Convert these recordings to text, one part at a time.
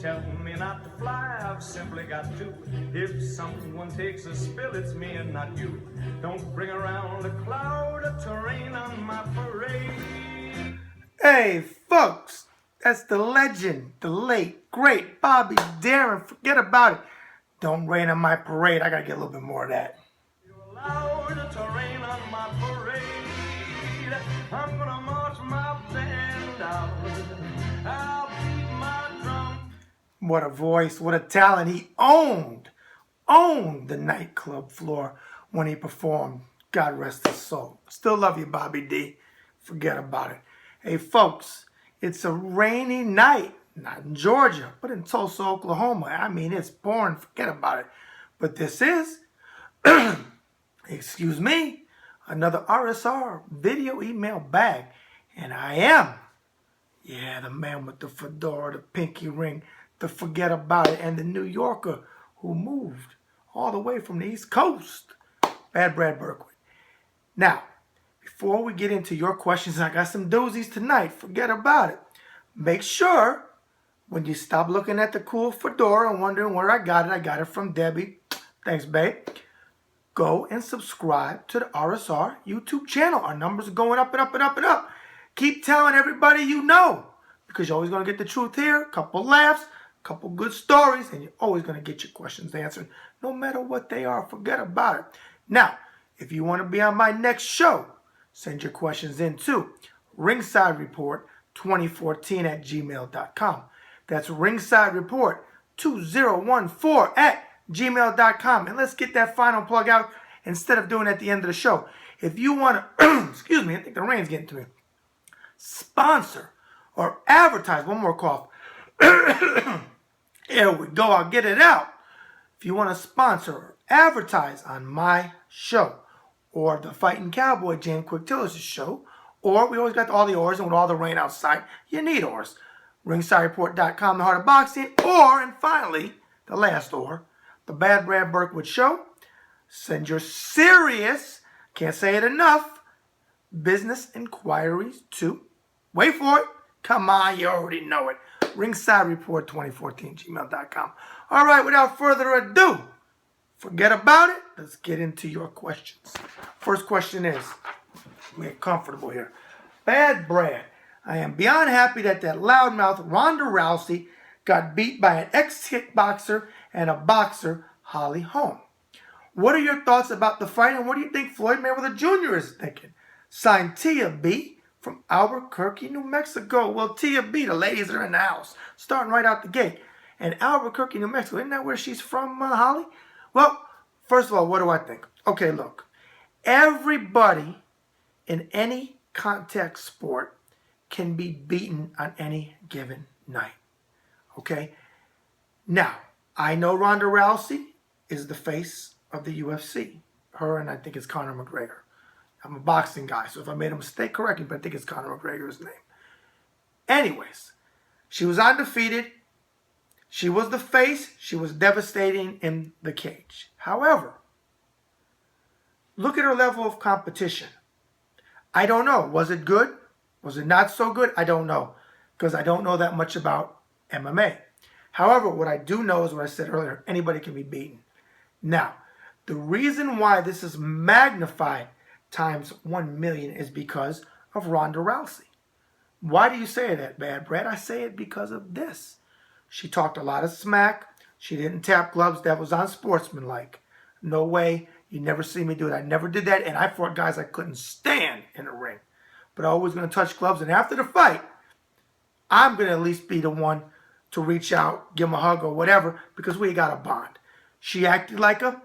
tell me not to fly, I've simply got to. If someone takes a spill, it's me and not you. Don't bring around a cloud to rain on my parade. Hey, folks, that's the legend, the late, great Bobby Darin. Forget about it. Don't rain on my parade. I gotta get a little bit more of that. You're allowed to rain on my parade. I'm gonna march my band out. I'll beat my drum. What a voice, what a talent. He owned the nightclub floor when he performed. God rest his soul. Still love you, Bobby D. Forget about it. Hey, folks, it's a rainy night. Not in Georgia, but in Tulsa, Oklahoma. I mean, it's pouring. Forget about it. But this is, excuse me, another RSR video email bag. And I am, the man with the fedora, the pinky ring, the forget about it, and the New Yorker who moved all the way from the East Coast. Bad Brad Berkowitz. Now, before we get into your questions, I got some doozies tonight. Forget about it. Make sure when you stop looking at the cool fedora and wondering where I got it from Debbie. Thanks, babe. Go and subscribe to the RSR YouTube channel. Our numbers are going up and up and up and up. Keep telling everybody you know, because you're always going to get the truth here. A couple laughs, a couple good stories, and you're always going to get your questions answered, no matter what they are. Forget about it. Now, if you want to be on my next show, send your questions in to Ringside Report 2014 at gmail.com. That's Ringside Report 2014 at gmail.com. And let's get that final plug out instead of doing it at the end of the show. If you want to, excuse me, I think the rain's getting to me, sponsor or advertise, one more cough. There we go, I'll get it out. If you want to sponsor or advertise on my show, or the Fighting Cowboy James Quick Tillis' show, or we always got all the oars, and with all the rain outside, you need oars. RingsideReport.com, the Heart of Boxing, or, and finally, the last or, the Bad Brad Berkowitz Show. Send your serious, can't say it enough, business inquiries to, wait for it, come on, you already know it, Ringside Report 2014 gmail.com. All right, without further ado, forget about it. Let's get into your questions. First question is, get comfortable here. Bad Brad, I am beyond happy that loudmouth Ronda Rousey got beat by an ex-kickboxer and a boxer, Holly Holm. What are your thoughts about the fight, and what do you think Floyd Mayweather Jr. is thinking? Signed Tia B from Albuquerque, New Mexico. Well, Tia B, the ladies are in the house, starting right out the gate. And Albuquerque, New Mexico, isn't that where she's from, Holly? Well, first of all, what do I think? Okay, look, everybody in any contact sport can be beaten on any given night. Okay? Now, I know Ronda Rousey is the face of the UFC. Her and I think it's Conor McGregor. I'm a boxing guy, so if I made a mistake, correct me, but I think it's Conor McGregor's name. Anyways, she was undefeated. She was the face. She was devastating in the cage. However, look at her level of competition. I don't know. Was it good? Was it not so good? I don't know, because I don't know that much about MMA. However, what I do know is what I said earlier. Anybody can be beaten. Now, the reason why this is magnified times 1 million is because of Ronda Rousey. Why do you say that, Bad Brad? I say it because of this. She talked a lot of smack. She didn't tap gloves. That was unsportsmanlike. No way. You never see me do it. I never did that, and I fought guys I couldn't stand in the ring. But I always going to touch gloves, and after the fight, I'm going to at least be the one to reach out, give him a hug or whatever, because we got a bond. She acted like a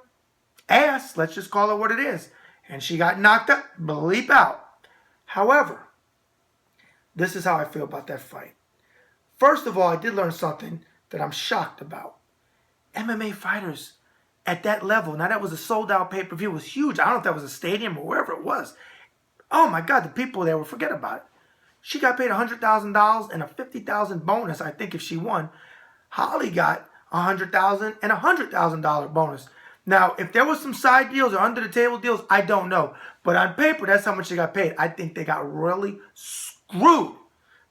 ass. Let's just call it what it is. And she got knocked up, bleep out. However, this is how I feel about that fight. First of all, I did learn something that I'm shocked about. MMA fighters at that level, now that was a sold-out pay-per-view, it was huge. I don't know if that was a stadium or wherever it was. Oh my God, the people there will forget about it. She got paid $100,000 and a $50,000 bonus, I think, if she won. Holly got $100,000 and a $100,000 bonus. Now, if there was some side deals or under-the-table deals, I don't know. But on paper, that's how much they got paid. I think they got really screwed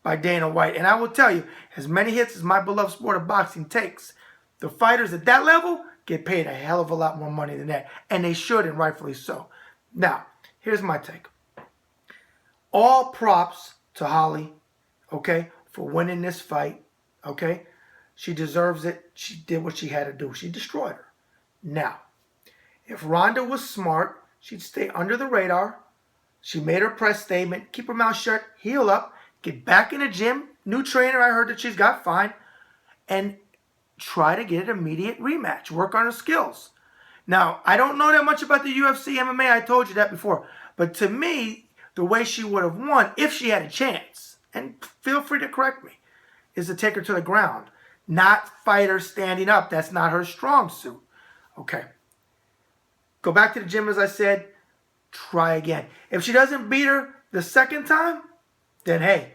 by Dana White. And I will tell you, as many hits as my beloved sport of boxing takes, the fighters at that level get paid a hell of a lot more money than that. And they should, and rightfully so. Now, here's my take. All props to Holly, okay, for winning this fight, okay? She deserves it. She did what she had to do. She destroyed her. Now, if Ronda was smart, she'd stay under the radar. She made her press statement, keep her mouth shut, heal up, get back in the gym. New trainer, I heard that she's got, fine. And try to get an immediate rematch. Work on her skills. Now, I don't know that much about the UFC, MMA. I told you that before. But to me, the way she would have won, if she had a chance, and feel free to correct me, is to take her to the ground. Not fight her standing up. That's not her strong suit. Okay. Go back to the gym, as I said. Try again. If she doesn't beat her the second time, then hey,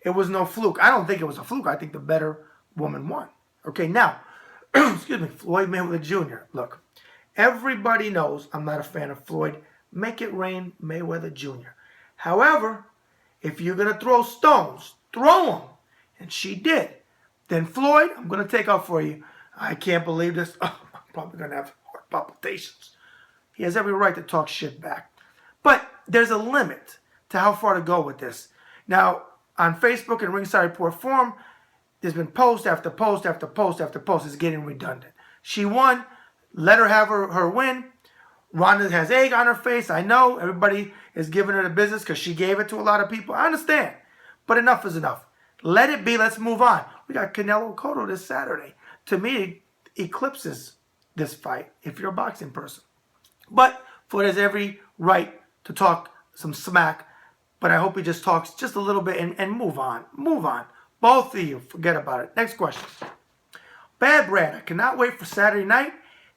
it was no fluke. I don't think it was a fluke. I think the better woman won. Okay, now, excuse me, Floyd Mayweather Jr. Look, everybody knows I'm not a fan of Floyd. Make it rain, Mayweather Jr. However, if you're going to throw stones, throw them. And she did. Then Floyd, I'm going to take out for you. I can't believe this. Oh, I'm probably going to have heart palpitations. He has every right to talk shit back. But there's a limit to how far to go with this. Now, on Facebook and Ringside Report Forum, there's been post after post after post after post. It's getting redundant. She won. Let her have her win. Ronda has egg on her face. I know everybody is giving her the business because she gave it to a lot of people. I understand. But enough is enough. Let it be. Let's move on. We got Canelo Cotto this Saturday. To me, it eclipses this fight if you're a boxing person. But Floyd has every right to talk some smack. But I hope he just talks just a little bit and move on. Move on. Both of you. Forget about it. Next question. Bad Brad. I cannot wait for Saturday night.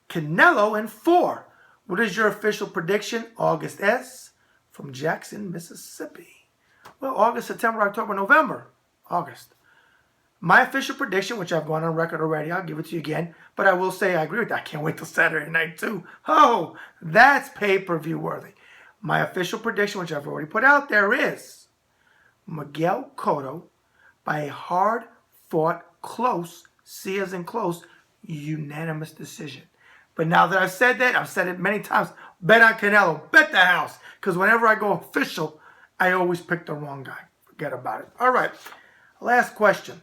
Canelo in 4. What is your official prediction? August S. from Jackson, Mississippi. Well, August, September, October, November. August. My official prediction, which I've gone on record already, I'll give it to you again, but I will say I agree with that. I can't wait till Saturday night, too. Oh, that's pay-per-view worthy. My official prediction, which I've already put out there, is Miguel Cotto by a hard-fought, close, see as in close, unanimous decision. But now that I've said that, I've said it many times, bet on Canelo, bet the house. Because whenever I go official, I always pick the wrong guy. Forget about it. All right, last question.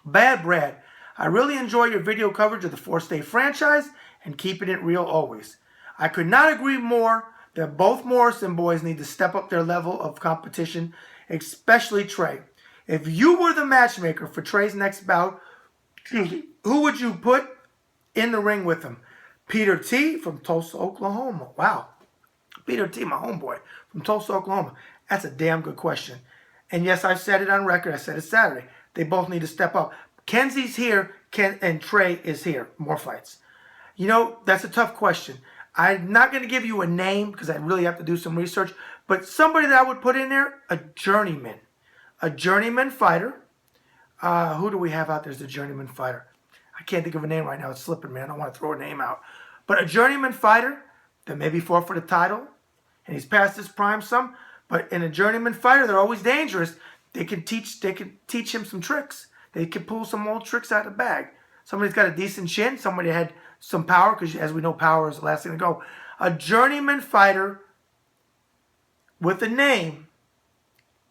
Bad Brad, I really enjoy your video coverage of the 4-state franchise and keeping it real always. I could not agree more that both Morrison boys need to step up their level of competition, especially Trey. If you were the matchmaker for Trey's next bout, who would you put in the ring with him? Peter T. from Tulsa, Oklahoma. Wow. Peter T., my homeboy from Tulsa, Oklahoma. That's a damn good question. And yes, I've said it on record. I said it Saturday. They both need to step up. Kenzie's here, and Trey is here. More fights. You know, that's a tough question. I'm not going to give you a name because I really have to do some research. But somebody that I would put in there, a journeyman. A journeyman fighter. Who do we have out there as a journeyman fighter? I can't think of a name right now. It's slipping, man. I don't want to throw a name out. But a journeyman fighter that maybe fought for the title, and he's past his prime some. But in a journeyman fighter, they're always dangerous. They can teach him some tricks. They can pull some old tricks out of the bag. Somebody's got a decent chin. Somebody had some power, because as we know, power is the last thing to go. A journeyman fighter with a name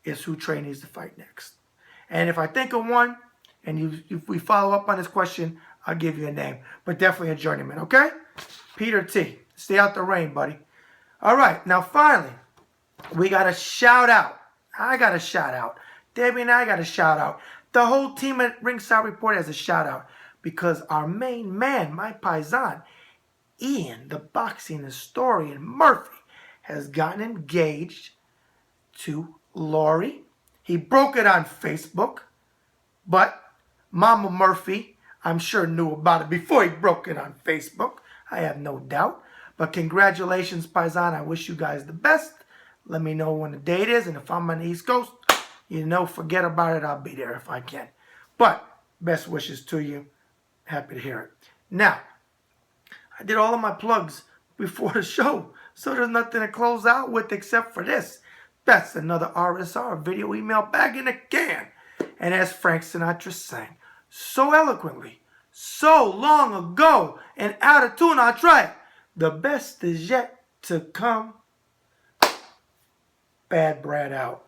is who Trey needs to fight next. And if I think of one, and if we follow up on this question, I'll give you a name. But definitely a journeyman, okay? Peter T. Stay out the rain, buddy. All right, now finally, we got a shout out. I got a shout out. Debbie and I got a shout out. The whole team at Ringside Report has a shout out because our main man, my paisan, Ian, the boxing historian Murphy, has gotten engaged to Lori. He broke it on Facebook, but Mama Murphy, I'm sure, knew about it before he broke it on Facebook. I have no doubt. But congratulations, paisan. I wish you guys the best. Let me know when the date is, and if I'm on the East Coast, you know, forget about it. I'll be there if I can. But best wishes to you. Happy to hear it. Now, I did all of my plugs before the show, so there's nothing to close out with except for this. That's another RSR video email back in the can. And as Frank Sinatra sang so eloquently, so long ago, and out of tune, I'll try it. The best is yet to come. Bad Brad out.